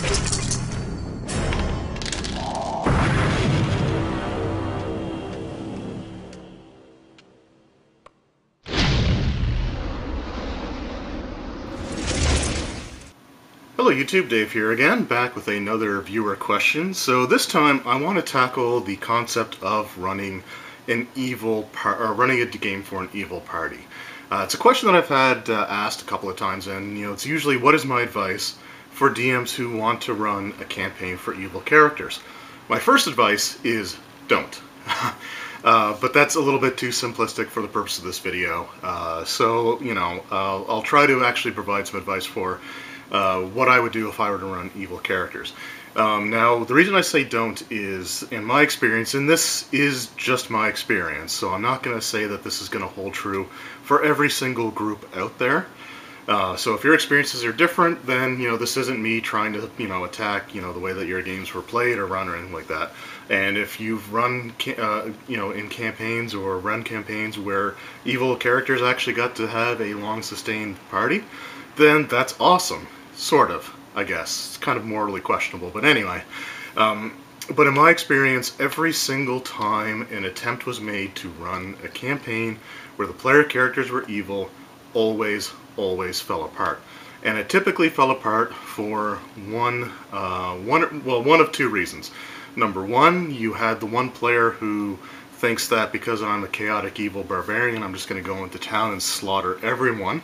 Hello YouTube, Dave here again, back with another viewer question. So this time I want to tackle the concept of running an running a game for an evil party. It's a question that I've had asked a couple of times, and it's usually, what is my advice for DMs who want to run a campaign for evil characters? My first advice is don't. But that's a little bit too simplistic for the purpose of this video. I'll try to actually provide some advice for what I would do if I were to run evil characters. Now, the reason I say don't is, in my experience, and this is just my experience, so I'm not going to say that this is going to hold true for every single group out there. So if your experiences are different, then, this isn't me trying to, attack, the way that your games were played or run or anything like that. And if you've run, in campaigns or run campaigns where evil characters actually got to have a long-sustained party, then that's awesome. Sort of, I guess. It's kind of morally questionable, but anyway. But in my experience, every single time an attempt was made to run a campaign where the player characters were evil, always fell apart. And it typically fell apart for one of two reasons. Number one, you had the one player who thinks that because I'm a chaotic evil barbarian, I'm just going to go into town and slaughter everyone,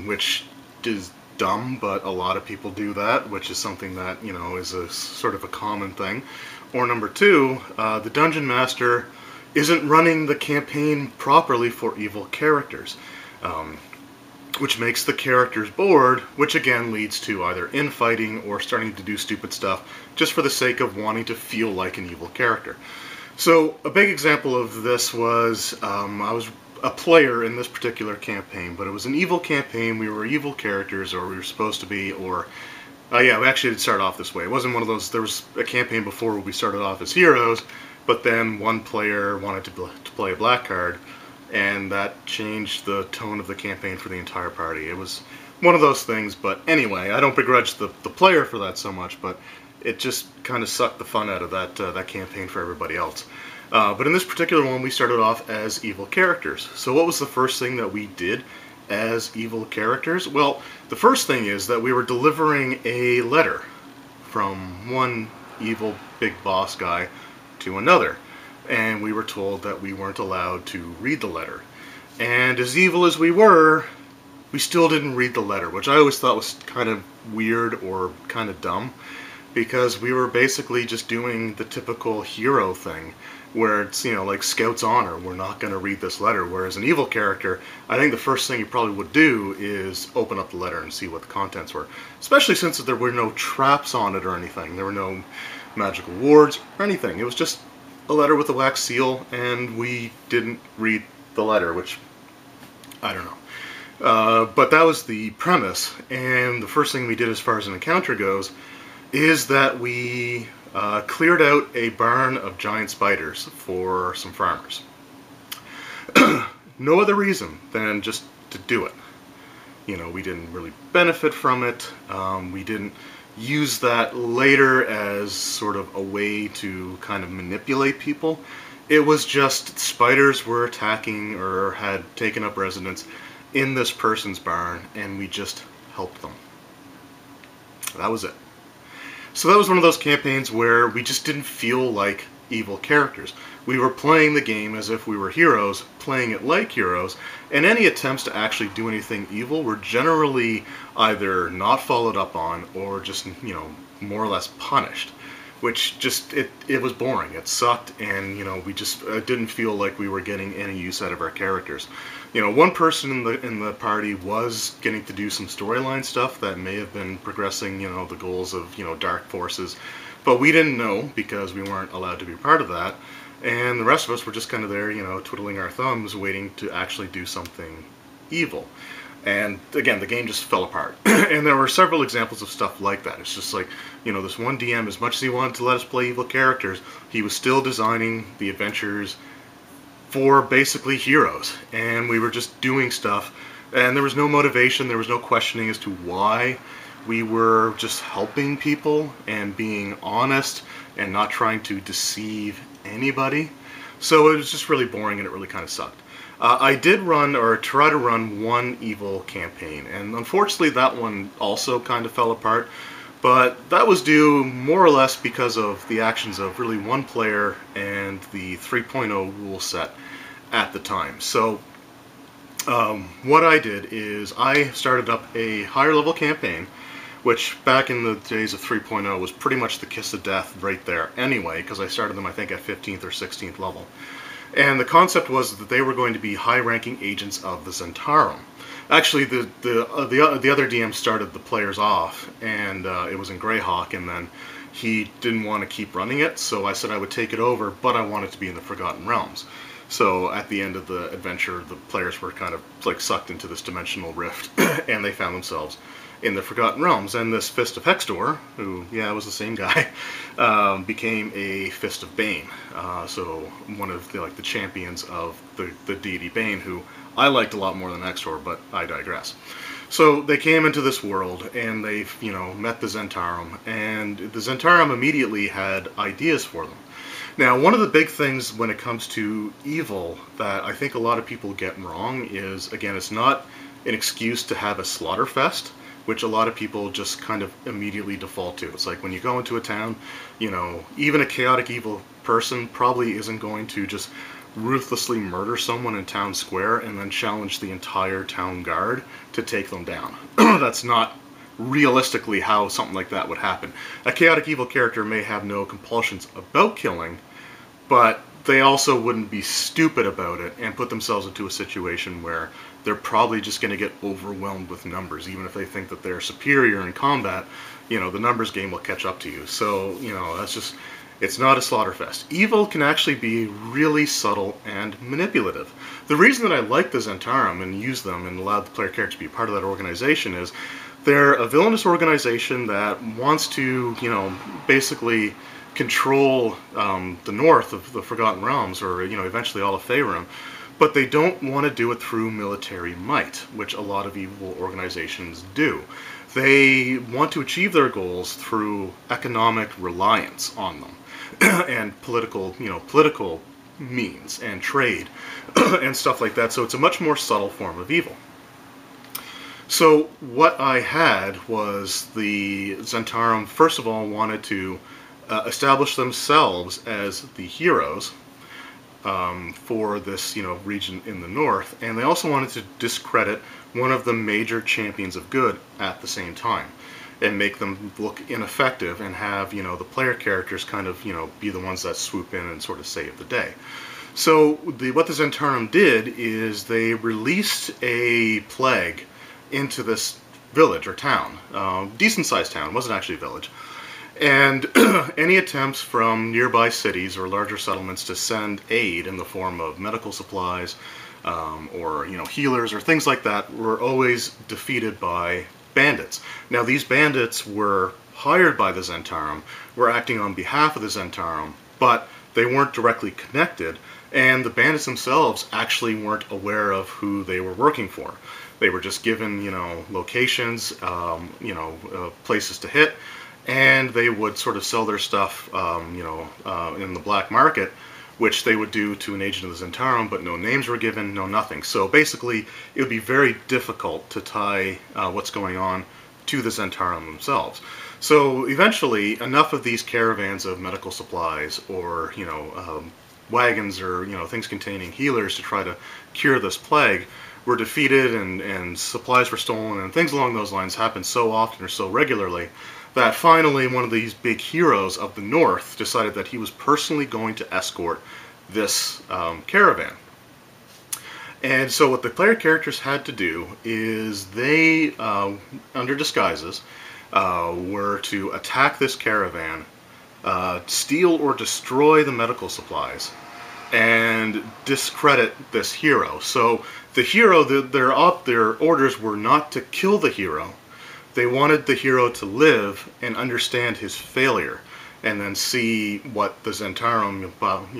which is dumb, but a lot of people do that, which is something that, is a sort of a common thing. Or number two, the dungeon master isn't running the campaign properly for evil characters, which makes the characters bored, which again leads to either infighting or starting to do stupid stuff just for the sake of wanting to feel like an evil character. So a big example of this was, I was a player in this particular campaign, but it was an evil campaign. We were evil characters, or we were supposed to be, or yeah, we actually did start off this way. It wasn't one of those. There was a campaign before where we started off as heroes, but then one player wanted to play a black card, and that changed the tone of the campaign for the entire party. It was one of those things, but anyway, I don't begrudge the player for that so much, but it just kind of sucked the fun out of that campaign for everybody else. But in this particular one, we started off as evil characters. So what was the first thing that we did as evil characters? Well, the first thing is that we were delivering a letter from one evil big boss guy to another. And we were told that we weren't allowed to read the letter. And as evil as we were, we still didn't read the letter, which I always thought was kind of weird or kind of dumb, because we were basically just doing the typical hero thing, where it's, like Scout's honor, we're not going to read this letter. Whereas an evil character, I think the first thing you probably would do is open up the letter and see what the contents were. Especially since there were no traps on it or anything. There were no magical wards or anything. It was just a letter with a wax seal, and we didn't read the letter, which, I don't know. But that was the premise, and the first thing we did as far as an encounter goes is that we cleared out a barn of giant spiders for some farmers. No other reason than just to do it. We didn't really benefit from it. We didn't use that later as sort of a way to kind of manipulate people. It was just spiders were attacking or had taken up residence in this person's barn, and we just helped them. That was it. So that was one of those campaigns where we just didn't feel like evil characters. We were playing the game as if we were heroes, playing it like heroes, and any attempts to actually do anything evil were generally either not followed up on or just, more or less punished. Which just, it was boring. It sucked, and, we just didn't feel like we were getting any use out of our characters. One person in the party was getting to do some storyline stuff that may have been progressing, the goals of, dark forces, but we didn't know because we weren't allowed to be part of that, and the rest of us were just kind of there, twiddling our thumbs, waiting to actually do something evil. And again, the game just fell apart. And there were several examples of stuff like that. It's just like, this one DM, as much as he wanted to let us play evil characters, he was still designing the adventures for basically heroes. And we were just doing stuff, and there was no motivation, there was no questioning as to why we were just helping people and being honest and not trying to deceive anybody. So it was just really boring and it really kind of sucked. I did run, or try to run, one evil campaign, and unfortunately that one also kind of fell apart, but that was due more or less because of the actions of really one player and the 3.0 rule set at the time. So what I did is I started up a higher level campaign, which back in the days of 3.0 was pretty much the kiss of death right there anyway, because I started them I think at 15th or 16th level. And the concept was that they were going to be high-ranking agents of the Santarem. Actually, the other DM started the players off, and it was in Greyhawk, and then he didn't want to keep running it, so I said I would take it over, but I wanted to be in the Forgotten Realms. So at the end of the adventure, the players were kind of like sucked into this dimensional rift, and they found themselves in the Forgotten Realms. And this Fist of Hextor, who, yeah, was the same guy, became a Fist of Bane. So one of the champions of the deity Bane, who I liked a lot more than Hextor, but I digress. So they came into this world, and they, met the Santarem, and the Santarem immediately had ideas for them. Now, one of the big things when it comes to evil that I think a lot of people get wrong is, again, it's not an excuse to have a slaughter fest, which a lot of people just kind of immediately default to. It's like when you go into a town, even a chaotic evil person probably isn't going to just ruthlessly murder someone in town square and then challenge the entire town guard to take them down. That's not realistically how something like that would happen. A chaotic evil character may have no compulsions about killing, but they also wouldn't be stupid about it and put themselves into a situation where they're probably just going to get overwhelmed with numbers. Even if they think that they're superior in combat, the numbers game will catch up to you. So, that's just, it's not a slaughterfest. Evil can actually be really subtle and manipulative. The reason that I like the Santarem and use them and allow the player character to be part of that organization is they're a villainous organization that wants to, basically control the north of the Forgotten Realms, or, eventually all of Faerun. But they don't want to do it through military might, which a lot of evil organizations do. They want to achieve their goals through economic reliance on them and political means and trade and stuff like that. So it's a much more subtle form of evil. So what I had was the Santarem, first of all, wanted to establish themselves as the heroes for this, region in the north, and they also wanted to discredit one of the major champions of good at the same time, and make them look ineffective, and have, the player characters kind of, be the ones that swoop in and sort of save the day. So what the Santarem did is they released a plague into this village or town, decent-sized town, it wasn't actually a village. And any attempts from nearby cities or larger settlements to send aid in the form of medical supplies or healers or things like that were always defeated by bandits. Now these bandits were hired by the Santarem, were acting on behalf of the Santarem, but they weren't directly connected, and the bandits themselves actually weren't aware of who they were working for. They were just given locations, places to hit, and they would sort of sell their stuff, in the black market, which they would do to an agent of the Santarem, but no names were given, no nothing. So basically, it would be very difficult to tie what's going on to the Santarem themselves. So eventually, enough of these caravans of medical supplies, or wagons, or things containing healers to try to cure this plague, were defeated, and supplies were stolen, and things along those lines happened so often or so regularly that finally one of these big heroes of the north decided that he was personally going to escort this caravan. And so what the player characters had to do is they, under disguises, were to attack this caravan, steal or destroy the medical supplies, and discredit this hero. So the hero, their orders were not to kill the hero. They wanted the hero to live and understand his failure, and then see what the Santarem,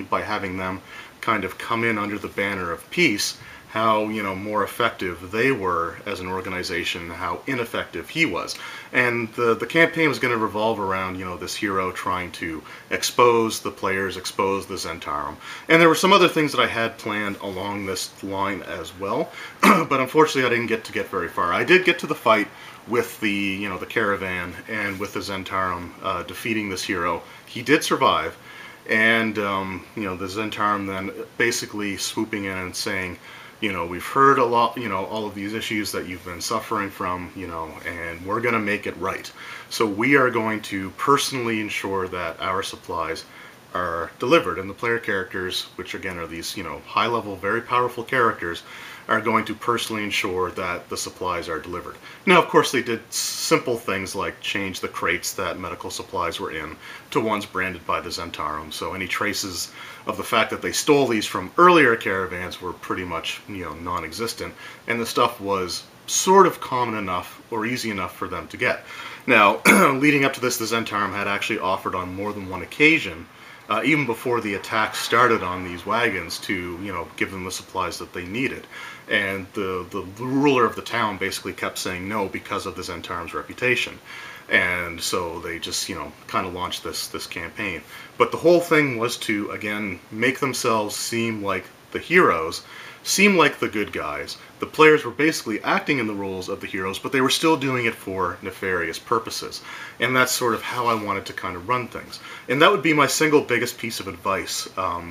by having them kind of come in under the banner of peace, how, more effective they were as an organization, how ineffective he was. And the campaign was going to revolve around, this hero trying to expose the players, expose the Santarem. And there were some other things that I had planned along this line as well, but unfortunately I didn't get very far. I did get to the fight with the, the caravan and with the Santarem defeating this hero. He did survive, and, the Santarem then basically swooping in and saying, we've heard a lot, all of these issues that you've been suffering from, and we're going to make it right. So we are going to personally ensure that our supplies are delivered. And the player characters, which again are these, high-level, very powerful characters, are going to personally ensure that the supplies are delivered. Now, of course, they did simple things like change the crates that medical supplies were in to ones branded by the Santarem, so any traces of the fact that they stole these from earlier caravans were pretty much, non-existent, and the stuff was sort of common enough or easy enough for them to get. Now, leading up to this, the Santarem had actually offered on more than one occasion, even before the attack started on these wagons, to give them the supplies that they needed, and the ruler of the town basically kept saying no because of the Santarem's reputation, and so they just kind of launched this campaign. But the whole thing was to again make themselves seem like the heroes, seem like the good guys. The players were basically acting in the roles of the heroes, but they were still doing it for nefarious purposes. And that's sort of how I wanted to kind of run things. And that would be my single biggest piece of advice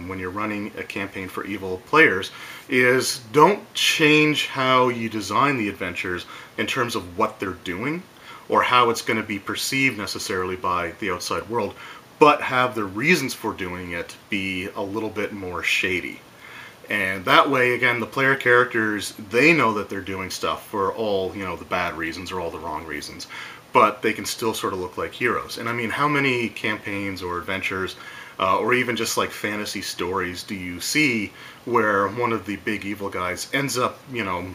when you're running a campaign for evil players, is don't change how you design the adventures in terms of what they're doing, or how it's going to be perceived necessarily by the outside world, but have the reasons for doing it be a little bit more shady. And that way, again, the player characters, they know that they're doing stuff for all, the bad reasons or all the wrong reasons, but they can still sort of look like heroes. And I mean, how many campaigns or adventures, or even just like fantasy stories do you see where one of the big evil guys ends up,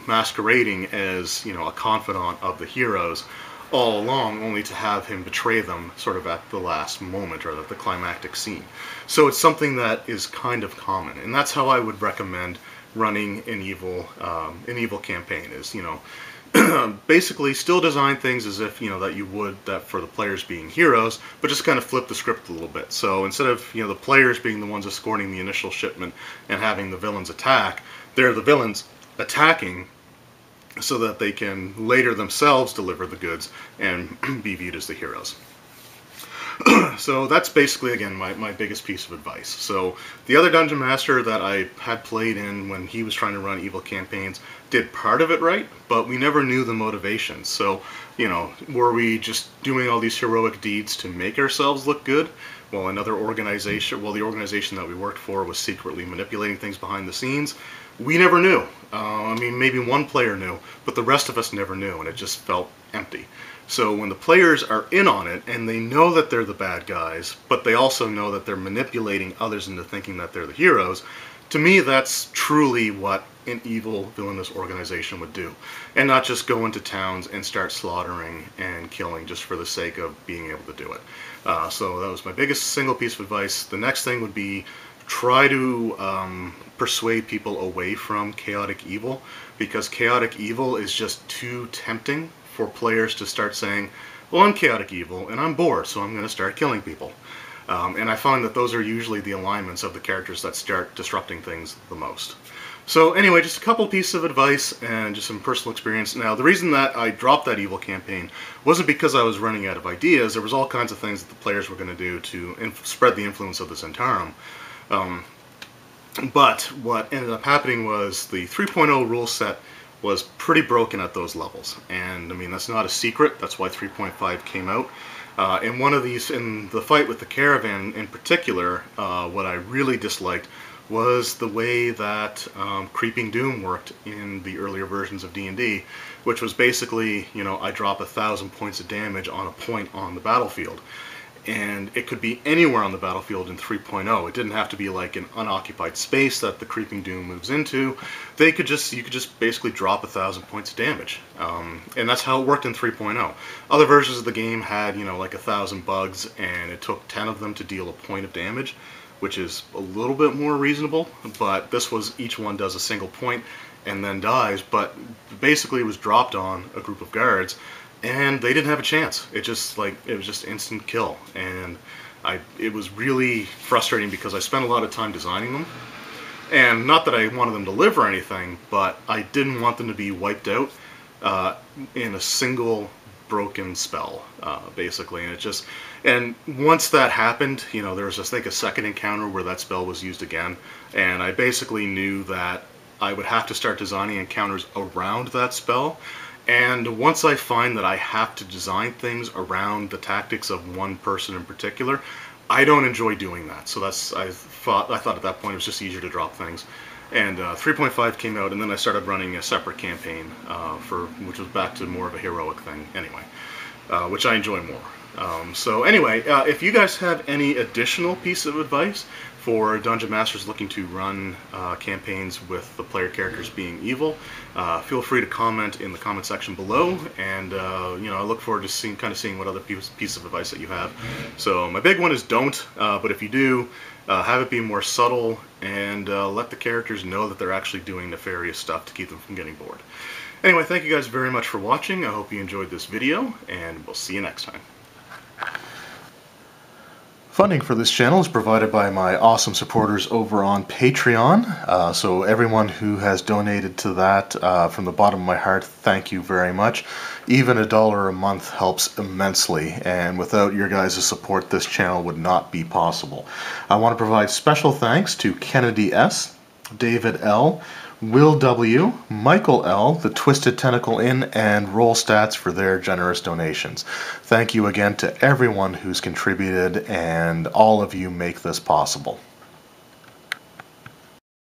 masquerading as, a confidant of the heroes all along, only to have him betray them sort of at the last moment or at the climactic scene. So it's something that is kind of common, and that's how I would recommend running an evil campaign. Is basically still design things as if that you would that for the players being heroes, but just kind of flip the script a little bit. So instead of the players being the ones escorting the initial shipment and having the villains attack, they're the villains attacking, so that they can later themselves deliver the goods and be viewed as the heroes. So that's basically, again, my biggest piece of advice. So the other Dungeon Master that I had played in when he was trying to run evil campaigns did part of it right, but we never knew the motivations. So, were we just doing all these heroic deeds to make ourselves look good? Well, the organization that we worked for was secretly manipulating things behind the scenes. We never knew. I mean, maybe one player knew, but the rest of us never knew, and it just felt empty. So when the players are in on it, and they know that they're the bad guys, but they also know that they're manipulating others into thinking that they're the heroes, to me that's truly what an evil, villainous organization would do. And not just go into towns and start slaughtering and killing just for the sake of being able to do it. So that was my biggest single piece of advice. The next thing would be try to persuade people away from chaotic evil, because chaotic evil is just too tempting for players to start saying, well, I'm chaotic evil and I'm bored, so I'm going to start killing people. And I find that those are usually the alignments of the characters that start disrupting things the most. So anyway, just a couple pieces of advice and just some personal experience. Now, the reason that I dropped that evil campaign wasn't because I was running out of ideas. There was all kinds of things that the players were going to do to spread the influence of the Santarem. But what ended up happening was the 3.0 rule set was pretty broken at those levels. And I mean, that's not a secret. That's why 3.5 came out. In one of these, in the fight with the caravan in particular, what I really disliked was the way that Creeping Doom worked in the earlier versions of D&D, which was basically, I drop 1,000 points of damage on a point on the battlefield. And it could be anywhere on the battlefield in 3.0. It didn't have to be like an unoccupied space that the Creeping Doom moves into. You could just basically drop 1,000 points of damage. And that's how it worked in 3.0. Other versions of the game had, like 1,000 bugs, and it took 10 of them to deal a point of damage, which is a little bit more reasonable, but this was each one does a single point, and then dies, but basically was dropped on a group of guards, and they didn't have a chance. It was just instant kill, and it was really frustrating because I spent a lot of time designing them, and not that I wanted them to live or anything, but I didn't want them to be wiped out in a single broken spell, basically. And once that happened, you know, there was just, I think, a second encounter where that spell was used again, and I basically knew that I would have to start designing encounters around that spell. And once I find that I have to design things around the tactics of one person in particular, I don't enjoy doing that. So I thought at that point it was just easier to drop things. And 3.5 came out, and then I started running a separate campaign which was back to more of a heroic thing anyway, which I enjoy more. So anyway, if you guys have any additional piece of advice for Dungeon Masters looking to run campaigns with the player characters being evil, feel free to comment in the comment section below, and you know, I look forward to seeing what other piece of advice that you have. So my big one is don't, but if you do, have it be more subtle, and let the characters know that they're actually doing nefarious stuff to keep them from getting bored. Anyway, thank you guys very much for watching. I hope you enjoyed this video, and we'll see you next time. Funding for this channel is provided by my awesome supporters over on Patreon. So everyone who has donated to that, from the bottom of my heart, thank you very much. Even $1 a month helps immensely, and without your guys' support, this channel would not be possible. I want to provide special thanks to Kennedy S., David L., Will W., Michael L., The Twisted Tentacle Inn, and Roll Stats for their generous donations. Thank you again to everyone who's contributed, and all of you make this possible.